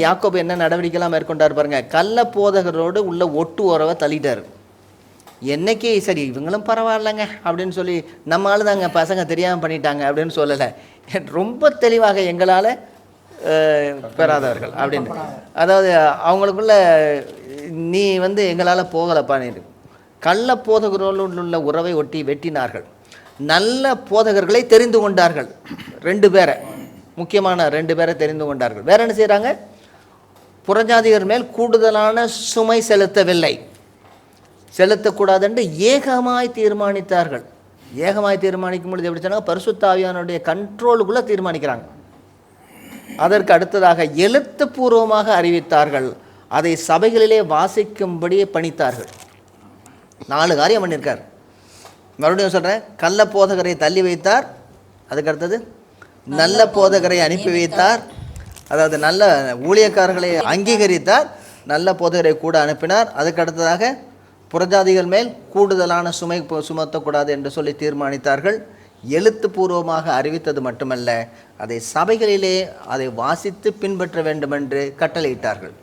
யாக்கோபு என்ன நடவடிக்கைலாம் மேற்கொண்டார் பாருங்க. கள்ள போதகரோடு உள்ள ஒட்டு உறவை தள்ளிட்டார். என்னைக்கு சரி இவங்களும் பரவாயில்லைங்க அப்படின்னு சொல்லி நம்ம ஆளுதாங்க பசங்க தெரியாமல் பண்ணிட்டாங்க அப்படின்னு சொல்லலை. ரொம்ப தெளிவாக எங்களால் பெறாதவர்கள் அப்படின்னு, அதாவது அவங்களுக்குள்ள நீ எங்களால் போகலப்பா நீ. கள்ள போதகரோடு உள்ள உறவை ஒட்டி வெட்டினார்கள். நல்ல போதகர்களை தெரிந்து கொண்டார்கள். 2 பேரை, முக்கியமான 2 பேரை தெரிந்து கொண்டார்கள். வேற என்ன செய்கிறாங்க? புறஜாதிகர் மேல் கூடுதலான சுமை செலுத்தக்கூடாது என்று ஏகமாய் தீர்மானித்தார்கள். ஏகமாய் தீர்மானிக்கும் பொழுது எப்படி சொன்னாங்க? பரிசுத்த ஆவியானுடைய கண்ட்ரோலுக்குள்ளே தீர்மானிக்கிறாங்க. அதற்கு அடுத்ததாக எழுத்துப்பூர்வமாக அறிவித்தார்கள். அதை சபைகளிலே வாசிக்கும்படி பணித்தார்கள். 4 காரியம் பண்ணியிருக்கார். மறுபடியும் சொல்கிறேன், கள்ள போதகரை தள்ளி வைத்தார். அதுக்கு அடுத்தது நல்ல போதகரை அனுப்பி வைத்தார். அதாவது நல்ல ஊழியக்காரர்களை அங்கீகரித்தார். நல்ல போதகரை கூட அனுப்பினார். அதுக்கு அடுத்ததாக புறஜாதிகள் மேல் கூடுதலான சுமை சுமத்தக்கூடாது என்று சொல்லி தீர்மானித்தார்கள். எழுத்துப்பூர்வமாக அறிவித்தது மட்டுமல்ல, அதை சபைகளிலே அதை வாசித்து பின்பற்ற வேண்டும் என்று கட்டளையிட்டார்கள்.